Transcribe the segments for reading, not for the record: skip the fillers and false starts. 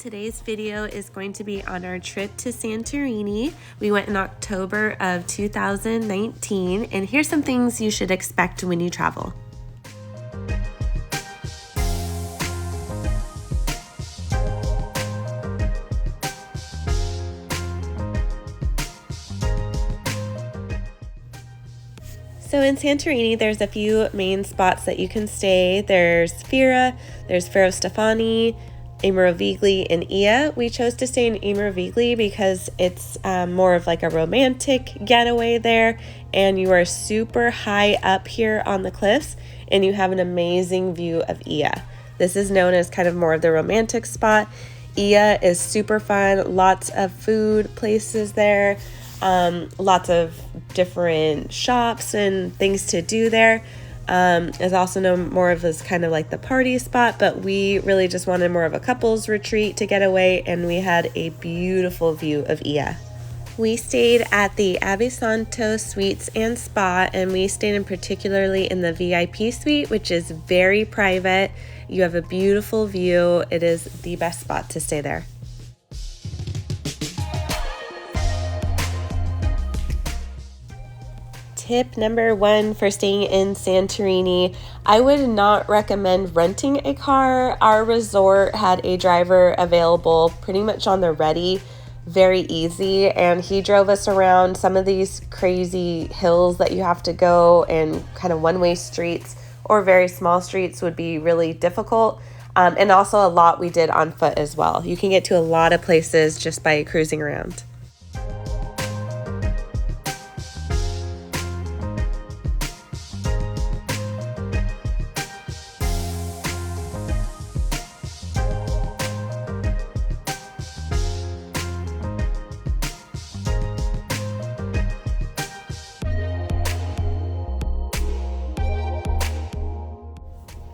Today's video is going to be on our trip to Santorini. We went in October of 2019, and here's some things you should expect when you travel. So in Santorini, there's a few main spots that you can stay. There's Fira, there's Stefani, Imerovigli, and Ia. We chose to stay in Imerovigli because it's more of like a romantic getaway there, and you are super high up here on the cliffs, and you have an amazing view of Ia. This is known as kind of more of the romantic spot. Ia is super fun, lots of food places there. Lots of different shops and things to do there. It's also known more of as kind of like the party spot, but we really just wanted more of a couples retreat to get away, and we had a beautiful view of Ia. We stayed at the Abbey Santo Suites and Spa, and we stayed particularly in the VIP suite, which is very private. You have a beautiful view. It is the best spot to stay there. Tip number one for staying in Santorini, I would not recommend renting a car. Our resort had a driver available pretty much on the ready, very easy, and he drove us around some of these crazy hills that you have to go, and kind of one-way streets or very small streets would be really difficult. And also a lot we did on foot as well. You can get to a lot of places just by cruising around.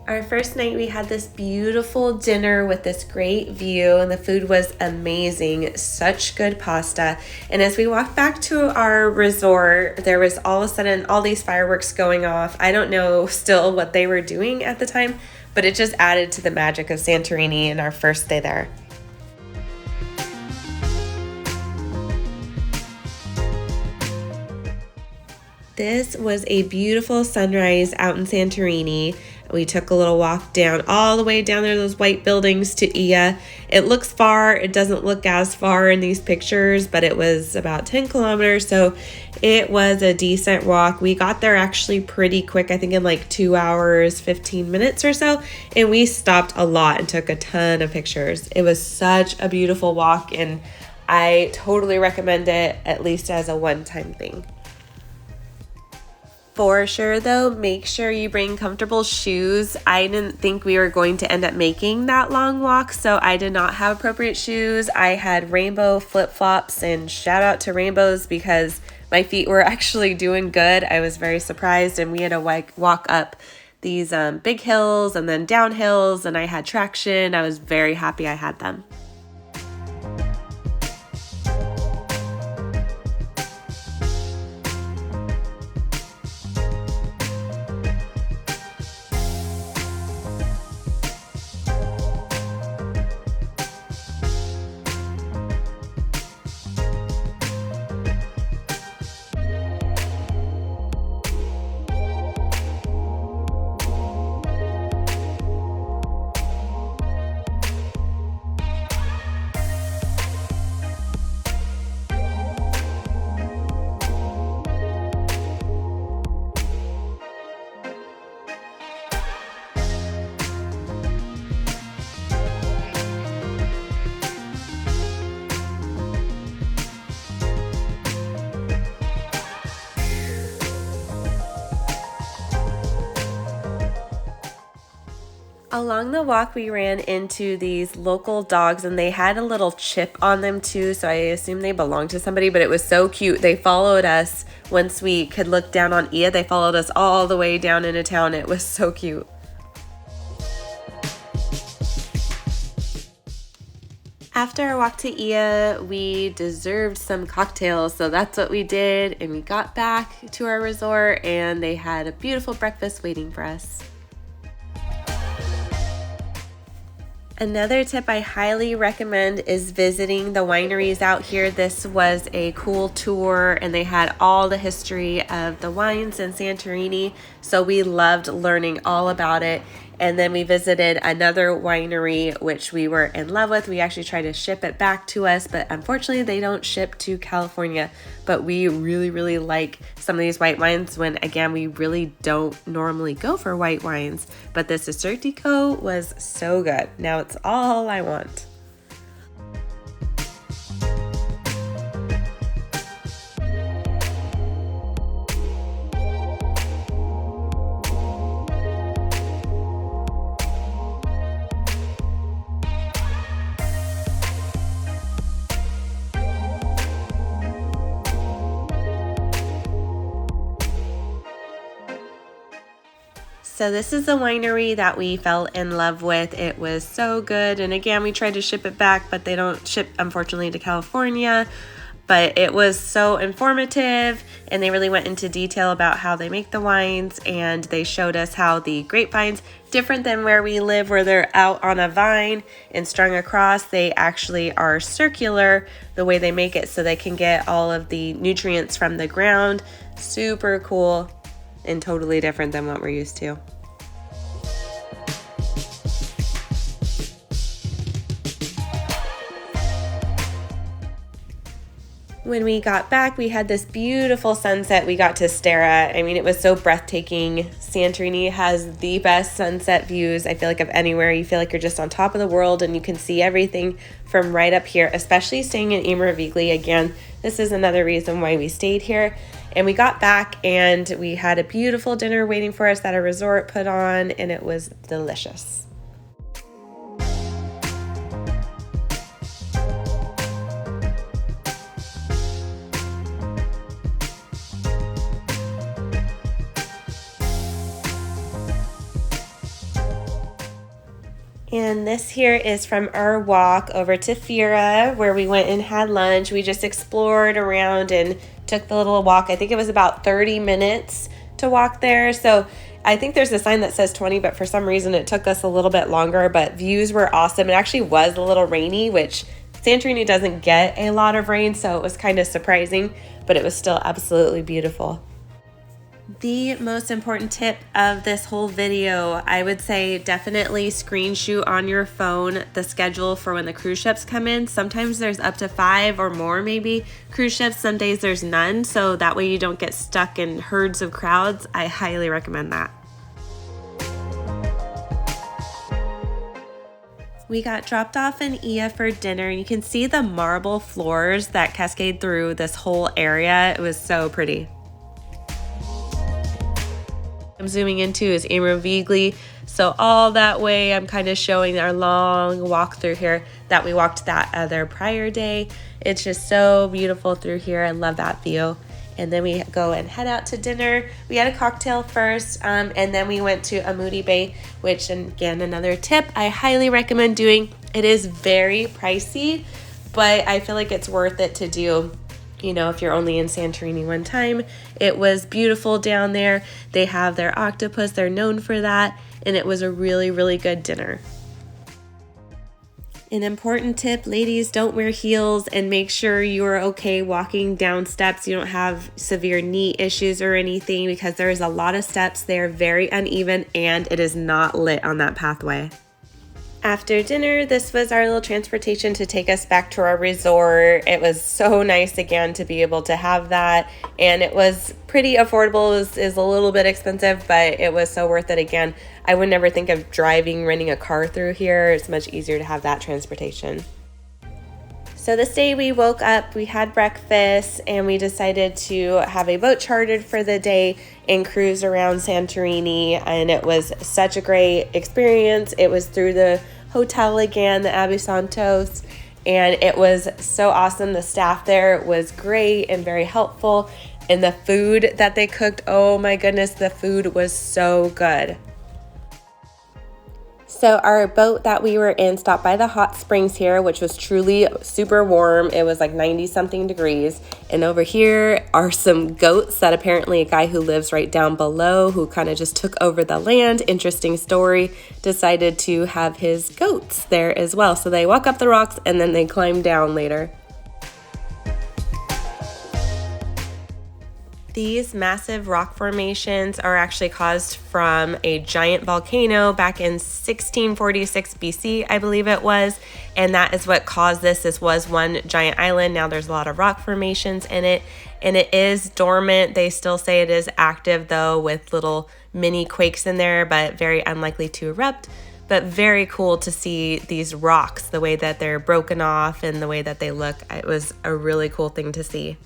Our first night, we had this beautiful dinner with this great view, and the food was amazing. Such good pasta. And as we walked back to our resort, there was all of a sudden all these fireworks going off. I don't know still what they were doing at the time, but it just added to the magic of Santorini and our first day there. This was a beautiful sunrise out in Santorini. We took a little walk down, all the way down there, those white buildings to Ia. It looks far. It doesn't look as far in these pictures, but it was about 10 kilometers, so it was a decent walk. We got there actually pretty quick, I think in like 2 hours, 15 minutes or so, and we stopped a lot and took a ton of pictures. It was such a beautiful walk, and I totally recommend it, at least as a one-time thing. For sure though, make sure you bring comfortable shoes. I didn't think we were going to end up making that long walk, so I did not have appropriate shoes. I had rainbow flip-flops, and shout out to rainbows because my feet were actually doing good. I was very surprised, and we had to walk up these big hills and then down hills, and I had traction. I was very happy I had them. Along the walk, we ran into these local dogs, and they had a little chip on them too, so I assume they belonged to somebody, but it was so cute. They followed us once we could look down on Ia. They followed us all the way down into town. It was so cute. After our walk to Ia, we deserved some cocktails, so that's what we did, and we got back to our resort, and they had a beautiful breakfast waiting for us. Another tip I highly recommend is visiting the wineries out here. This was a cool tour and they had all the history of the wines in Santorini, so we loved learning all about it. And then we visited another winery, which we were in love with. We actually tried to ship it back to us, but unfortunately they don't ship to California. But we really, really like some of these white wines when, again, we really don't normally go for white wines. But this Desertico was so good. Now it's all I want. So this is the winery that we fell in love with. It was so good. And again, we tried to ship it back, but they don't ship, unfortunately, to California. But it was so informative, and they really went into detail about how they make the wines, and they showed us how the grapevines, different than where we live, where they're out on a vine and strung across, they actually are circular the way they make it so they can get all of the nutrients from the ground. Super cool and totally different than what we're used to. When we got back, we had this beautiful sunset we got to stare at. I mean, it was so breathtaking. Santorini has the best sunset views, I feel like, of anywhere. You feel like you're just on top of the world and you can see everything from right up here, especially staying in imerovigli. Again, this is another reason why we stayed here. And we got back and we had a beautiful dinner waiting for us that a resort put on, and it was delicious. And this here is from our walk over to Fira, where we went and had lunch. We just explored around and took the little walk. I think it was about 30 minutes to walk there. So I think there's a sign that says 20, but for some reason it took us a little bit longer. But views were awesome. It actually was a little rainy, which Santorini doesn't get a lot of rain, so it was kind of surprising, but it was still absolutely beautiful. The most important tip of this whole video, I would say definitely screen shoot on your phone the schedule for when the cruise ships come in. Sometimes there's up to 5 or more maybe cruise ships. Some days there's none, so that way you don't get stuck in herds of crowds. I highly recommend that. We got dropped off in Ia for dinner, and you can see the marble floors that cascade through this whole area. It was so pretty. I'm zooming into is imerovigli, so all that way I'm kind of showing our long walk through here that we walked that other prior day. It's just so beautiful through here. I love that view. And then we go and head out to dinner. We had a cocktail first, and then we went to Amudi Bay, which, again, another tip I highly recommend doing. It is very pricey, but I feel like it's worth it to do. You know, if you're only in Santorini one time. It was beautiful down there. They have their octopus. They're known for that. And it was a really, really good dinner. An important tip, ladies, don't wear heels and make sure you're okay walking down steps. You don't have severe knee issues or anything, because there is a lot of steps. They are very uneven and it is not lit on that pathway. After dinner, this was our little transportation to take us back to our resort. It was so nice again to be able to have that, and it was pretty affordable. It is a little bit expensive, but it was so worth it. Again, I would never think of renting a car through here. It's much easier to have that transportation. So this day we woke up, we had breakfast, and we decided to have a boat chartered for the day and cruise around Santorini, and it was such a great experience. It was through the hotel again, the Abbey Santos, and it was so awesome. The staff there was great and very helpful, and the food that they cooked, oh my goodness, the food was so good. So our boat that we were in stopped by the hot springs here, which was truly super warm. It was like 90 something degrees. And over here are some goats that apparently a guy who lives right down below, who kind of just took over the land, interesting story, decided to have his goats there as well. So they walk up the rocks and then they climb down later. These massive rock formations are actually caused from a giant volcano back in 1646 BC, I believe it was, and that is what caused this. This was one giant island. Now there's a lot of rock formations in it, and it is dormant. They still say it is active though, with little mini quakes in there, but very unlikely to erupt. But very cool to see these rocks, the way that they're broken off and the way that they look. It was a really cool thing to see.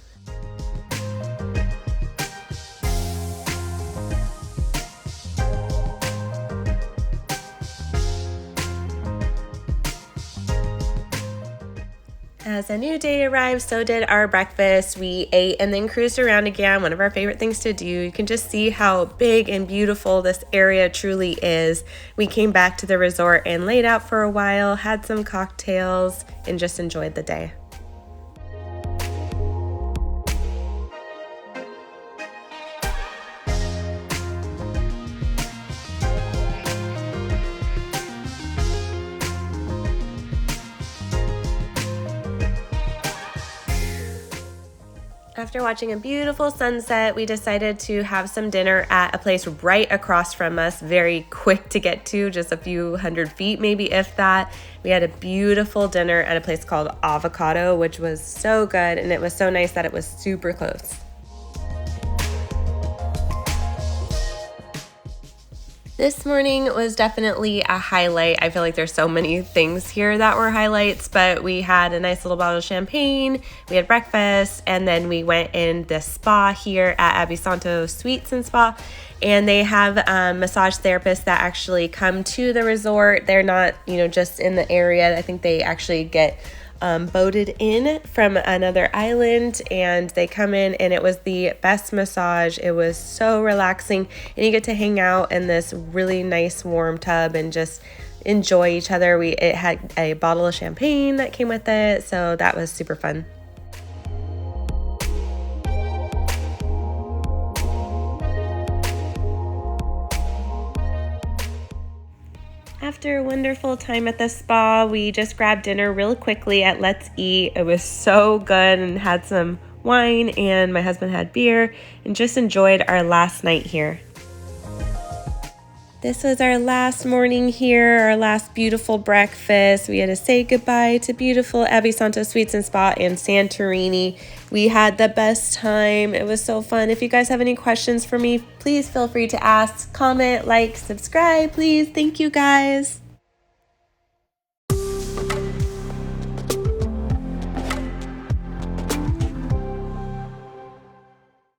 As a new day arrived, so did our breakfast. We ate and then cruised around again, one of our favorite things to do. You can just see how big and beautiful this area truly is. We came back to the resort and laid out for a while, had some cocktails, and just enjoyed the day. After watching a beautiful sunset, we decided to have some dinner at a place right across from us, very quick to get to, just a few hundred feet, maybe if that. We had a beautiful dinner at a place called Avocado, which was so good, and it was so nice that it was super close. This morning was definitely a highlight. I feel like there's so many things here that were highlights, but we had a nice little bottle of champagne, we had breakfast, and then we went in the spa here at Abisanto Suites and Spa, and they have massage therapists that actually come to the resort. They're not, just in the area. I think they actually get boated in from another island, and they come in, and it was the best massage. It was so relaxing, and you get to hang out in this really nice warm tub and just enjoy each other. It had a bottle of champagne that came with it, so that was super fun. After a wonderful time at the spa, we just grabbed dinner real quickly at Let's Eat. It was so good, and had some wine, and my husband had beer, and just enjoyed our last night here. This was our last morning here, our last beautiful breakfast. We had to say goodbye to beautiful Abisanto Suites and Spa in Santorini. We had the best time. It was so fun. If you guys have any questions for me, please feel free to ask, comment, like, subscribe, please. Thank you guys.